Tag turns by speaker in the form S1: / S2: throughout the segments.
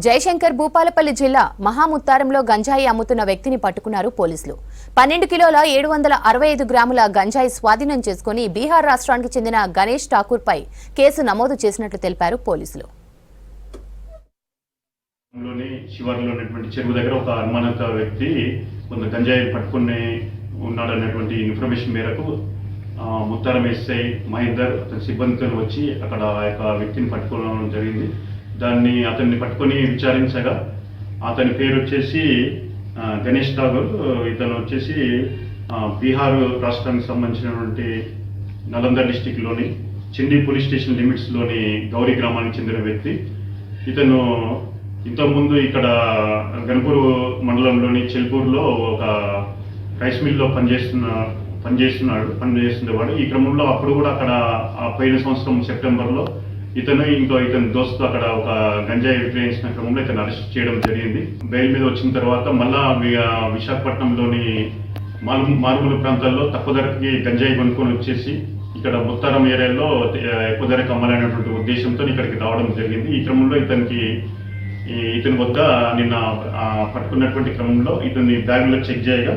S1: జయశంకర్ భూపాలపల్లి జిల్లా మహాముత్తారంలో గంజాయి అమ్ముతున్న వ్యక్తిని పట్టుకున్నారు పోలీసులు. 12 కిలోల 765 గ్రాముల గంజాయి స్వాధీనం చేసుకుని బీహార్ రాష్ట్రానికి చెందిన గణేష్ ఠాకూర్ పై కేసు నమోదు చేసినట్లు తెలిపారు పోలీసులు.
S2: శివార్లో ఉన్నటువంటి చెరువు దగ్గర ఒక అనుమానిత వ్యక్తి కొంత గంజాయి పట్టుకుని ఉన్నాడన్నటువంటి ఇన్ఫర్మేషన్ మేరకు ముత్తారం ఎస్ఐ మహేందర్ అతని సిబ్బందితో వచ్చి అక్కడ ఆ యొక్క వ్యక్తిని పట్టుకోవడం జరిగింది. అతన్ని పట్టుకొని విచారించగా అతని పేరు వచ్చేసి గణేష్ ఠాకూర్. ఇతను వచ్చేసి బీహార్ రాష్ట్రానికి సంబంధించినటువంటి నలంద డిస్టిక్లోని చిండి పోలీస్ స్టేషన్ లిమిట్స్లోని గౌరీ గ్రామానికి చెందిన వ్యక్తి. ఇతను ఇంతకుముందు ఇక్కడ గన్పూర్ మండలంలోని చెల్పూర్లో ఒక రైస్ మిల్లో పనిచేస్తుండేవాడు. ఈ క్రమంలో అప్పుడు కూడా అక్కడ పోయిన సంవత్సరం సెప్టెంబర్లో ఇతని దోస్తు అక్కడ ఒక గంజాయి విక్రయించిన క్రమంలో ఇతను అరెస్ట్ చేయడం జరిగింది. బెయిల్ మీద వచ్చిన తర్వాత మళ్ళా విశాఖపట్నంలోని మారుమూల ప్రాంతాల్లో తక్కువ ధరకి గంజాయి కొనుక్కొని వచ్చేసి ఇక్కడ ముత్తారం ఏరియాలో ఎక్కువ ధరకు అమ్మాలనేటువంటి ఉద్దేశంతో ఇక్కడికి రావడం జరిగింది. ఈ క్రమంలో ఇతని వద్ద నిన్న పట్టుకున్నటువంటి క్రమంలో ఇతని బ్యాగులో చెక్ చేయగా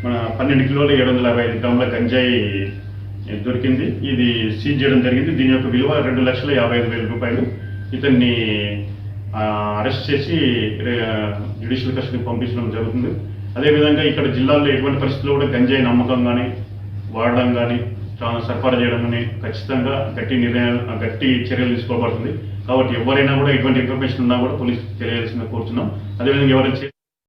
S2: మన 12 కిలోల 755 గ్రాముల గంజాయి దొరికింది. ఇది సీజ్ చేయడం జరిగింది. దీని యొక్క విలువ 2,55,000 రూపాయలు. ఇతన్ని అరెస్ట్ చేసి జ్యుడిషియల్ కస్టడీకి పంపించడం జరుగుతుంది. అదేవిధంగా ఇక్కడ జిల్లాలో ఎటువంటి పరిస్థితుల్లో కూడా గంజాయి నమ్మకం కానీ వాడడం కానీ సరఫరా చేయడం కానీ ఖచ్చితంగా గట్టి చర్యలు తీసుకోబడుతుంది. కాబట్టి ఎవరైనా కూడా ఎటువంటి ఇన్ఫర్మేషన్ ఉన్నా కూడా పోలీసులకు తెలియాల్సిందిగా కోరుతున్నాం. అదేవిధంగా ఎవరైనా